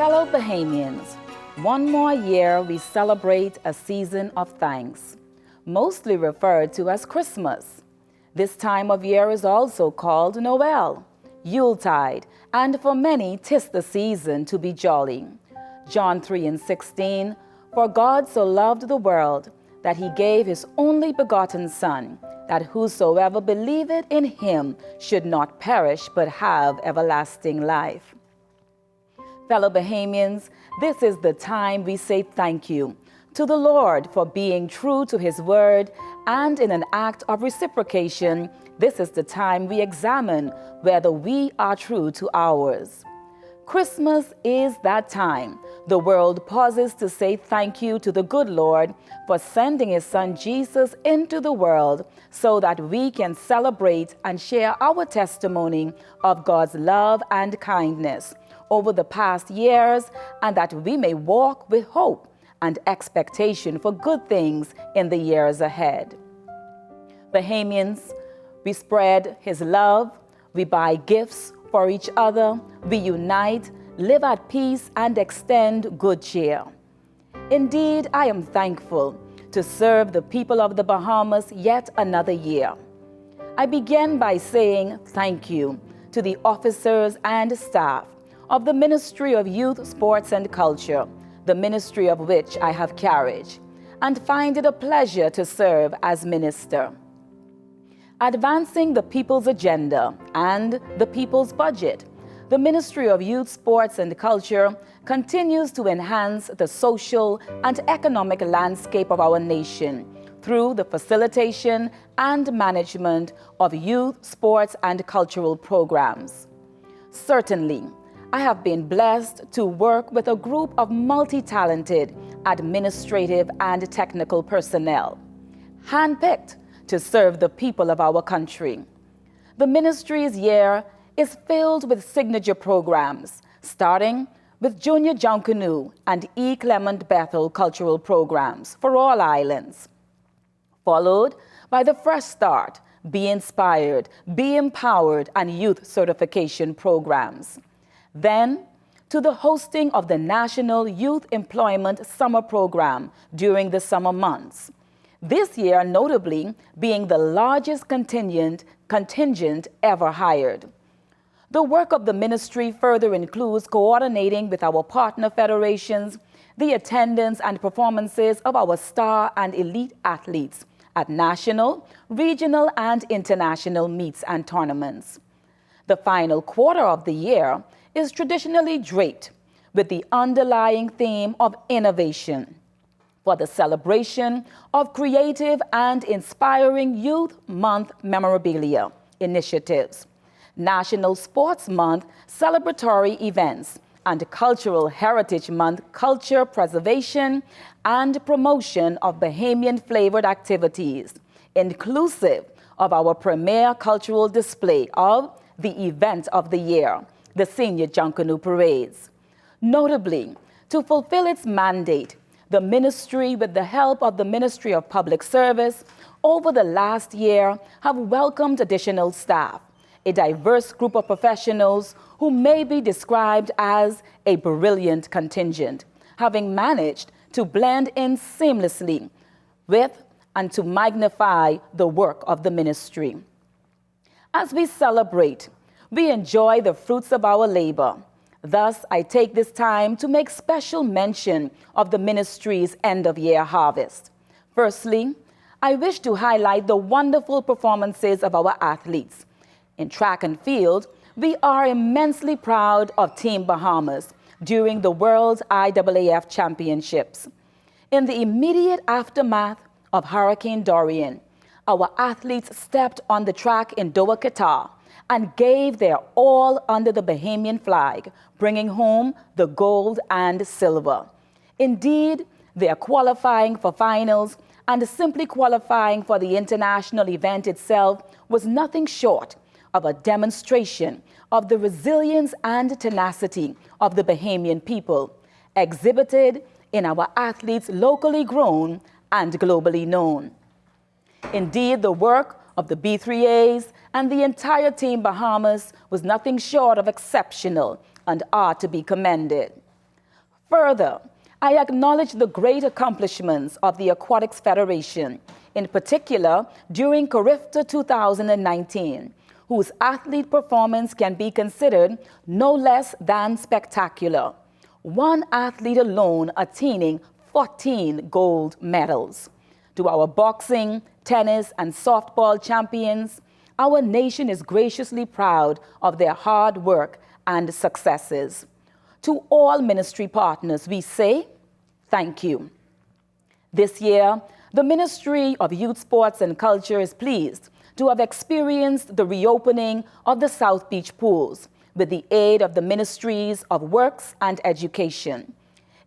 Fellow Bahamians, one more year we celebrate a season of thanks, mostly referred to as Christmas. This time of year is also called Noel, Yuletide, and for many 'tis the season to be jolly. John 3:16, For God so loved the world that he gave his only begotten Son, that whosoever believeth in him should not perish but have everlasting life. Fellow Bahamians, this is the time we say thank you to the Lord for being true to his word, and in an act of reciprocation, this is the time we examine whether we are true to ours. Christmas is that time the world pauses to say thank you to the good Lord for sending his Son Jesus into the world so that we can celebrate and share our testimony of God's love and kindness over the past years, and that we may walk with hope and expectation for good things in the years ahead. Bahamians, we spread his love, we buy gifts for each other, we unite, live at peace, and extend good cheer. Indeed, I am thankful to serve the people of the Bahamas yet another year. I begin by saying thank you to the officers and staff of the Ministry of Youth, Sports and Culture, the ministry of which I have carried, and find it a pleasure to serve as minister. Advancing the people's agenda and the people's budget, the Ministry of Youth, Sports and Culture continues to enhance the social and economic landscape of our nation through the facilitation and management of youth, sports, and cultural programs. Certainly, I have been blessed to work with a group of multi-talented administrative and technical personnel, handpicked to serve the people of our country. The ministry's year is filled with signature programs, starting with Junior Junkanoo and E. Clement Bethel cultural programs for all islands, followed by the Fresh Start, Be Inspired, Be Empowered, and Youth Certification programs. Then, to the hosting of the National Youth Employment Summer Program during the summer months. This year, notably, being the largest contingent ever hired. The work of the ministry further includes coordinating with our partner federations the attendance and performances of our star and elite athletes at national, regional, and international meets and tournaments. The final quarter of the year is traditionally draped with the underlying theme of innovation for the celebration of creative and inspiring Youth Month memorabilia initiatives, National Sports Month celebratory events, and Cultural Heritage Month culture preservation and promotion of Bahamian-flavored activities, inclusive of our premier cultural display of the event of the year, the Senior Junkanoo Parades. Notably, to fulfill its mandate, the ministry, with the help of the Ministry of Public Service, over the last year have welcomed additional staff, a diverse group of professionals who may be described as a brilliant contingent, having managed to blend in seamlessly with and to magnify the work of the ministry. As we celebrate, we enjoy the fruits of our labor. Thus, I take this time to make special mention of the ministry's end-of-year harvest. Firstly, I wish to highlight the wonderful performances of our athletes. In track and field, we are immensely proud of Team Bahamas during the World IAAF Championships. In the immediate aftermath of Hurricane Dorian, our athletes stepped on the track in Doha, Qatar, and gave their all under the Bahamian flag, bringing home the gold and silver. Indeed, they are qualifying for finals, and simply qualifying for the international event itself was nothing short of a demonstration of the resilience and tenacity of the Bahamian people, exhibited in our athletes locally grown and globally known. Indeed, the work of the B3As and the entire Team Bahamas was nothing short of exceptional and are to be commended. Further, I acknowledge the great accomplishments of the Aquatics Federation, in particular during Carifta 2019, whose athlete performance can be considered no less than spectacular. One athlete alone attaining 14 gold medals. To our boxing, tennis, and softball champions, our nation is graciously proud of their hard work and successes. To all ministry partners, we say thank you. This year, the Ministry of Youth, Sports and Culture is pleased to have experienced the reopening of the South Beach pools with the aid of the Ministries of Works and Education.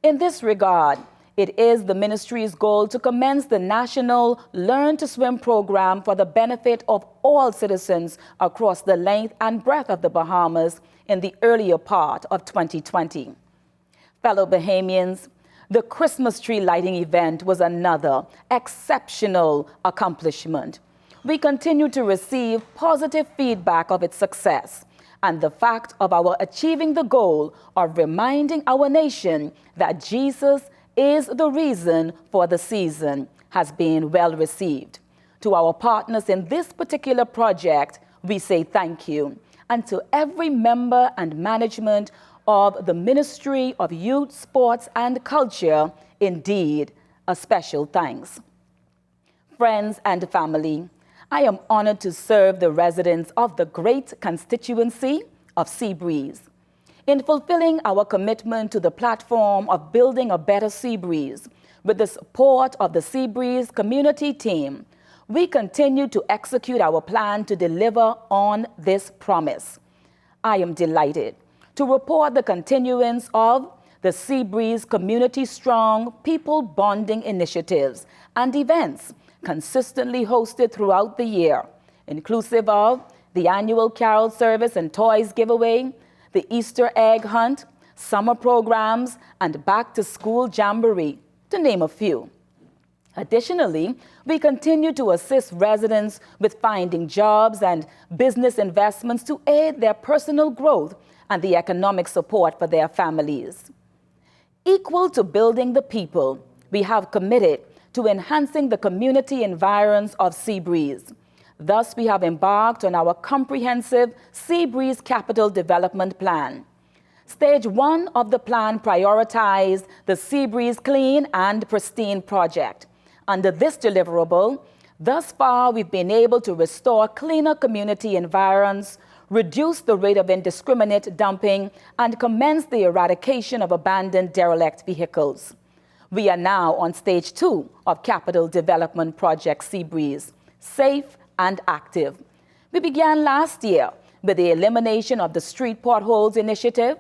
In this regard, it is the ministry's goal to commence the national Learn to Swim program for the benefit of all citizens across the length and breadth of the Bahamas in the earlier part of 2020. Fellow Bahamians, the Christmas tree lighting event was another exceptional accomplishment. We continue to receive positive feedback of its success and the fact of our achieving the goal of reminding our nation that Jesus is the reason for the season has been well received. To our partners in this particular project, we say thank you. And to every member and management of the Ministry of Youth, Sports and Culture, indeed, a special thanks. Friends and family, I am honored to serve the residents of the great constituency of Seabreeze. In fulfilling our commitment to the platform of building a better Seabreeze, with the support of the Seabreeze community team, we continue to execute our plan to deliver on this promise. I am delighted to report the continuance of the Seabreeze Community Strong People Bonding initiatives and events consistently hosted throughout the year, inclusive of the annual Carol Service and Toys Giveaway, the Easter Egg Hunt, summer programs, and back-to-school jamboree, to name a few. Additionally, we continue to assist residents with finding jobs and business investments to aid their personal growth and the economic support for their families. Equal to building the people, we have committed to enhancing the community environs of Seabreeze. Thus, we have embarked on our comprehensive Seabreeze Capital Development Plan. Stage 1 of the plan prioritized the Seabreeze Clean and Pristine project. Under this deliverable, thus far we've been able to restore cleaner community environs, reduce the rate of indiscriminate dumping, and commence the eradication of abandoned derelict vehicles. We are now on stage 2 of Capital Development Project Seabreeze, Safe and Active. We began last year with the elimination of the street potholes initiative.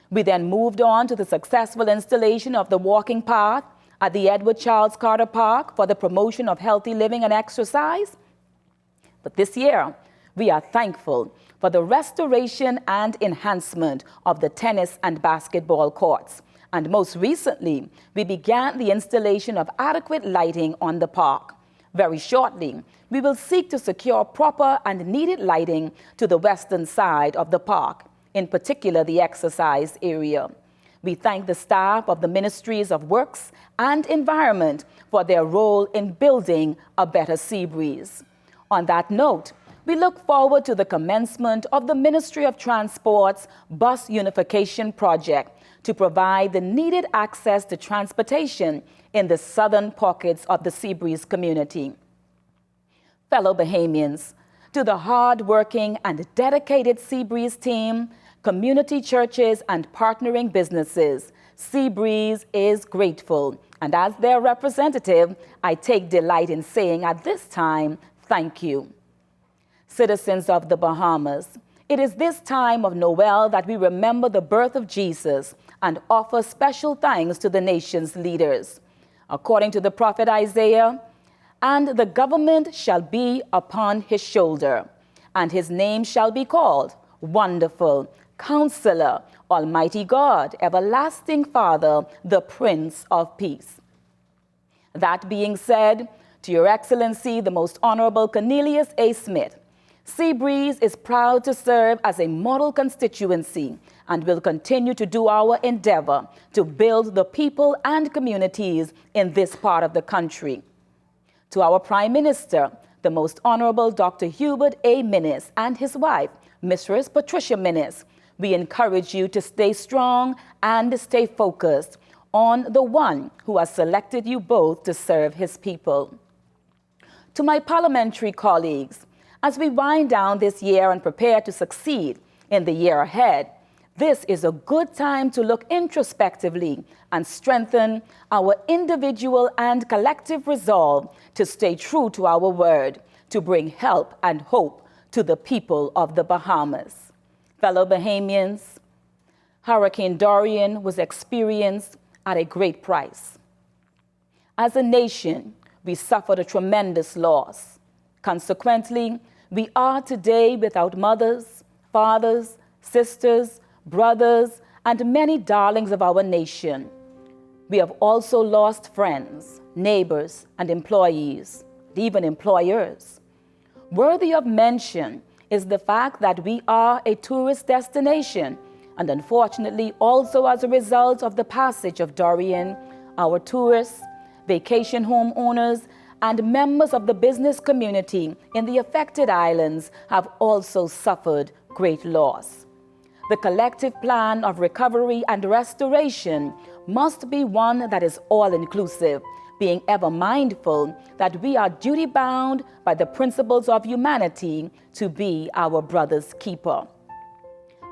We then moved on to the successful installation of the walking path at the Edward Charles Carter Park for the promotion of healthy living and exercise. But this year, we are thankful for the restoration and enhancement of the tennis and basketball courts. And most recently, we began the installation of adequate lighting on the park. Very shortly, we will seek to secure proper and needed lighting to the western side of the park, in particular the exercise area. We thank the staff of the Ministries of Works and Environment for their role in building a better Seabreeze. On that note, we look forward to the commencement of the Ministry of Transport's Bus Unification Project to provide the needed access to transportation in the southern pockets of the Seabreeze community. Fellow Bahamians, to the hard-working and dedicated Seabreeze team, community churches, and partnering businesses, Seabreeze is grateful. And as their representative, I take delight in saying at this time, thank you. Citizens of the Bahamas, it is this time of Noel that we remember the birth of Jesus and offer special thanks to the nation's leaders. According to the prophet Isaiah, "And the government shall be upon his shoulder, and his name shall be called Wonderful, Counselor, Almighty God, Everlasting Father, the Prince of Peace." That being said, to Your Excellency, the Most Honorable Cornelius A. Smith, Seabreeze is proud to serve as a model constituency and will continue to do our endeavor to build the people and communities in this part of the country. To our Prime Minister, the Most Honorable Dr. Hubert A. Minnis and his wife, Mrs. Patricia Minnis, we encourage you to stay strong and stay focused on the one who has selected you both to serve his people. To my parliamentary colleagues, as we wind down this year and prepare to succeed in the year ahead, this is a good time to look introspectively and strengthen our individual and collective resolve to stay true to our word, to bring help and hope to the people of the Bahamas. Fellow Bahamians, Hurricane Dorian was experienced at a great price. As a nation, we suffered a tremendous loss. Consequently, we are today without mothers, fathers, sisters, brothers, and many darlings of our nation. We have also lost friends, neighbors, and employees, even employers. Worthy of mention is the fact that we are a tourist destination, and unfortunately also as a result of the passage of Dorian, our tourists, vacation home owners, and members of the business community in the affected islands have also suffered great loss. The collective plan of recovery and restoration must be one that is all-inclusive, being ever mindful that we are duty-bound by the principles of humanity to be our brother's keeper.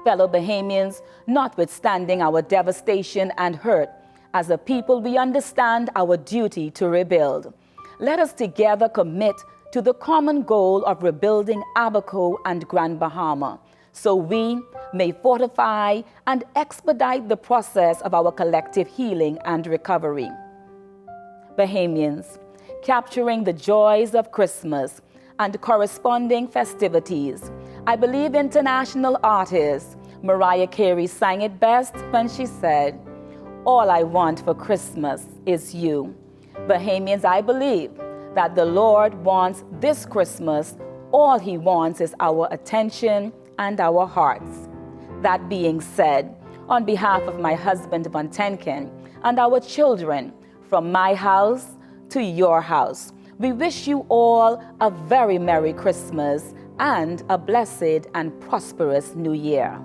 Fellow Bahamians, notwithstanding our devastation and hurt, as a people we understand our duty to rebuild. Let us together commit to the common goal of rebuilding Abaco and Grand Bahama, so we may fortify and expedite the process of our collective healing and recovery. Bahamians, capturing the joys of Christmas and corresponding festivities, I believe international artist Mariah Carey sang it best when she said, "All I want for Christmas is you." Bahamians, I believe that the Lord wants this Christmas, all he wants is our attention and our hearts. That being said, on behalf of my husband Van Tenken and our children, from my house to your house, we wish you all a very Merry Christmas and a blessed and prosperous New Year.